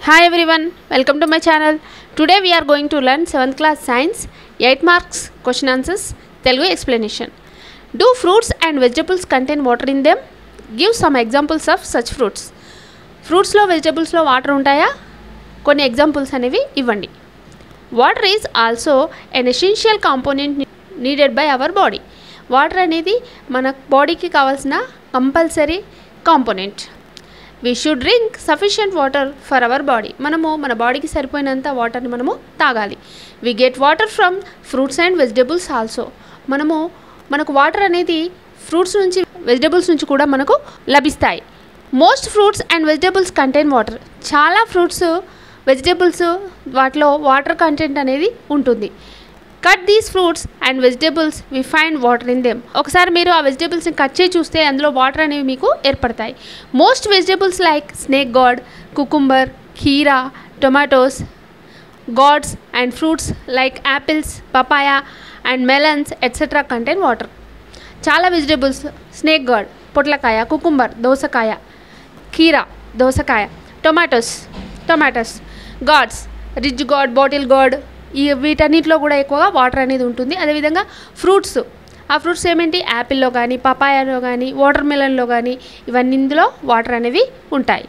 Hi everyone, welcome to my channel. Today we are going to learn 7th class science 8 marks question answers Telugu explanation. Do fruits and vegetables contain water in them? Give some examples of such fruits. Fruits lo vegetables lo water untaya? Konni examples anevi ivandi. Water is also an essential component needed by our body. Water anedi mana body ki kavalsina compulsory component. We should drink sufficient water for our body. మనము మన బాడీకి సరిపోయినంత వాటర్ని మనము తాగాలి. We get water from fruits and vegetables also. మనకు water అనేది fruits నుంచి వెజిటబుల్స్ నుంచి కూడా మనకు లభిస్తాయి. Most fruits and vegetables contain water. చాలా ఫ్రూట్స్ వెజిటబుల్స్ వాటిలో వాటర్ కంటెంట్ అనేది ఉంటుంది. Cut these fruits and vegetables we find water in them. ఒకసారి మీరు ఆ వెజిటబుల్స్ని కట్ చేసి చూస్తే అందులో వాటర్ అనేవి మీకు ఏర్పడతాయి. Most vegetables like snake gourd, cucumber, kheera, tomatoes, gourds and fruits like apples, papaya and melons etcetera contain water. చాలా వెజిటబుల్స్ స్నేక్ గాడ్ పొట్లకాయ, కుకుంబర్ దోసకాయ, ఖీరా దోసకాయ, tomatoes, gourds ridge gourd, bottle gourd, ఈ వీటన్నిటిలో కూడా ఎక్కువగా వాటర్ అనేది ఉంటుంది. అదేవిధంగా ఫ్రూట్స్, ఆ ఫ్రూట్స్ ఏమేంటి యాపిల్లో కానీ, పపాయాలో కానీ, వాటర్ మెలన్లో కానీ ఇవన్నీ ఇందులో వాటర్ అనేవి ఉంటాయి.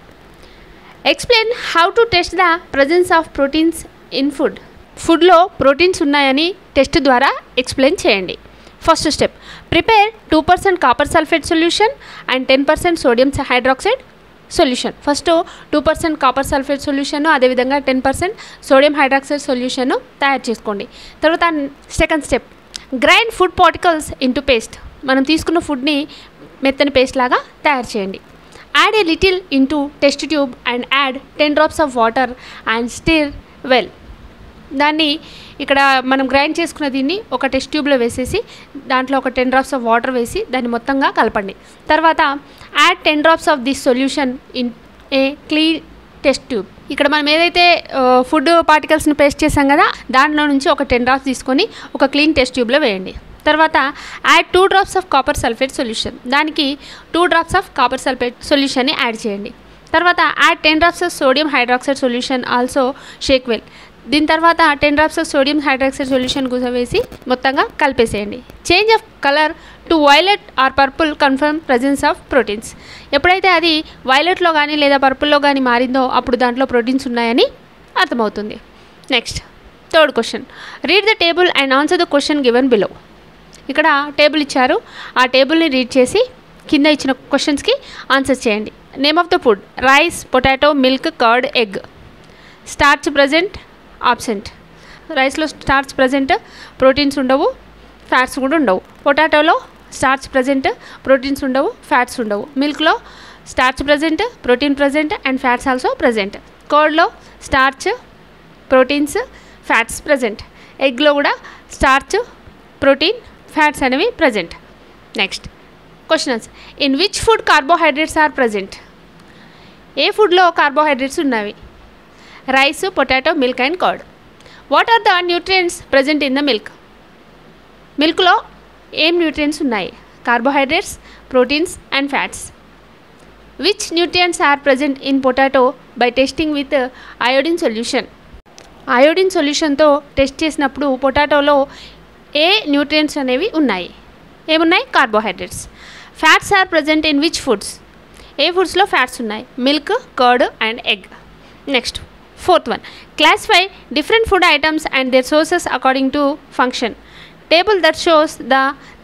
Explain how to test the presence of proteins in food. ఫుడ్లో ప్రోటీన్స్ ఉన్నాయని టెస్ట్ ద్వారా ఎక్స్ప్లెయిన్ చేయండి. First step, prepare 2% copper sulphate solution and 10% sodium hydroxide solution. First 2% copper sulphate solution, అదేవిధంగా 10% సోడియం హైడ్రాక్సైడ్ సొల్యూషన్ తయారు చేసుకోండి. తర్వాత second step, grind food particles into paste. మనం తీసుకున్న ఫుడ్ని మెత్తని పేస్ట్ లాగా తయారు చేయండి. Add a little into test tube and add 10 drops of water and stir well. దాన్ని ఇక్కడ మనం గ్రైండ్ చేసుకున్న దీన్ని ఒక టెస్ట్ ట్యూబ్లో వేసేసి దాంట్లో ఒక 10 drops ఆఫ్ వాటర్ వేసి దాన్ని మొత్తంగా కలపండి. తర్వాత add 10 drops of this solution in a clean test tube. ఇక్కడ మనం ఏదైతే ఫుడ్ పార్టికల్స్ని పేస్ట్ చేసాం కదా దాంట్లో నుంచి ఒక 10 drops తీసుకొని ఒక క్లీన్ టెస్ట్ ట్యూబ్లో వేయండి. తర్వాత add 2 drops of copper sulphate solution. దానికి 2 drops ఆఫ్ కాపర్ సల్ఫేట్ సొల్యూషన్ని యాడ్ చేయండి. తర్వాత add 10 drops of sodium hydroxide solution also shake well. దీని తర్వాత 10 drops of sodium hydroxide solution వేసి మొత్తంగా కలిపేసేయండి. Change of colour to violet or purple confirm presence of proteins. ఎప్పుడైతే అది వైలెట్లో కానీ లేదా పర్పుల్లో కానీ మారిందో అప్పుడు దాంట్లో ప్రోటీన్స్ ఉన్నాయని అర్థమవుతుంది. Next third question, read the table and answer the question given below. ఇక్కడ టేబుల్ ఇచ్చారు, ఆ టేబుల్ని రీడ్ చేసి కింద ఇచ్చిన క్వశ్చన్స్కి ఆన్సర్ చేయండి. Name of the food rice, potato, milk, curd, egg. Starch present, absent. రైస్లో స్టార్చ్ ప్రజెంట్, ప్రోటీన్స్ ఉండవు, ఫ్యాట్స్ కూడా ఉండవు. పొటాటోలో స్టార్చ్ ప్రజెంట్, ప్రోటీన్స్ ఉండవు, ఫ్యాట్స్ ఉండవు. మిల్క్లో starch present, protein present and fats also present. కర్డ్లో స్టార్చ్, ప్రోటీన్స్, ఫ్యాట్స్ ప్రజెంట్. ఎగ్లో కూడా స్టార్చ్, ప్రోటీన్, ఫ్యాట్స్ అనేవి present. Next questions, in which food carbohydrates are present. ఏ ఫుడ్లో కార్బోహైడ్రేట్స్ ఉన్నవి? Rice, potato, milk and curd. What are the nutrients present in the milk. మిల్క్లో ఏం nutrients ఉన్నాయి? Carbohydrates, proteins and fats. Which nutrients are present in potato by testing with iodine solution. Iodine సొల్యూషన్తో test చేసినప్పుడు పొటాటోలో ఏ nutrients అనేవి ఉన్నాయి? ఏమున్నాయి? Carbohydrates. Fats are present in which foods. ఏ ఫుడ్స్లో ఫ్యాట్స్ ఉన్నాయి? Milk, curd and egg. Next fourth one, classify different food items and their sources according to function. Table that shows the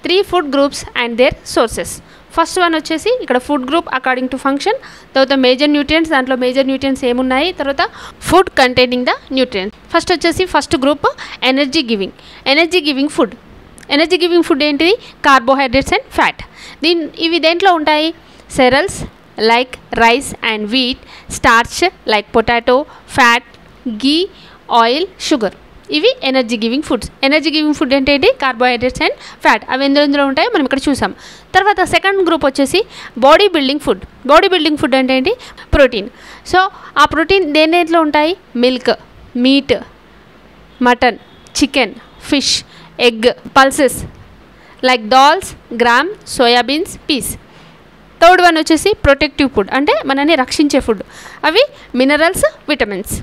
3 food groups and their sources. First one వచ్చేసి ఇక్కడ food group according to function, తర్వాత major nutrients, దాంట్లో major nutrients ఏమున్నాయి, తర్వాత food containing the nutrients. First వచ్చేసి first group energy giving food. Energy giving food ఏంటిది? Carbohydrates and fat. ఇవి దేంట్లో ఉంటాయి? Cereals like rice and wheat, starch like potato, fat, ghee, oil, sugar. ఇవి energy giving foods. Energy giving food అంటే ఏంటి? Carbohydrates and fat. అవి ఎందులో ఉంటాయో మనం ఇక్కడ చూసాం. తర్వాత సెకండ్ గ్రూప్ వచ్చేసి body building food. Body building food అంటే ఏంటి? ప్రోటీన్. సో ఆ ప్రోటీన్ దేంట్లో ఉంటాయి? Milk, meat, mutton, chicken, fish, egg, pulses like dals, gram, soybeans, peas. Third one వచ్చేసి ప్రొటెక్టివ్ ఫుడ్, అంటే మనని రక్షించే ఫుడ్. అవి మినరల్స్, విటమిన్స్.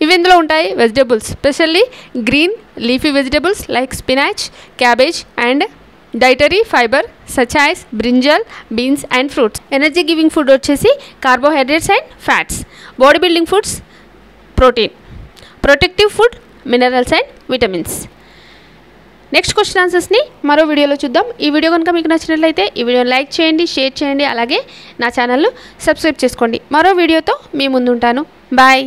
ఇవి ఇందులో ఉంటాయి vegetables, specially green leafy vegetables like spinach, cabbage and dietary fibre such as brinjal, beans and fruits. Energy giving food వచ్చేసి carbohydrates and fats. Body building foods protein. Protective food minerals and vitamins. Next question ఆన్సర్స్ని మరో వీడియోలో చూద్దాం. ఈ video కనుక మీకు నచ్చినట్లయితే ఈ వీడియోని లైక్ చేయండి, షేర్ చేయండి, అలాగే నా ఛానల్ను సబ్స్క్రైబ్ చేసుకోండి. మరో వీడియోతో మీ ముందు ఉంటాను. బాయ్.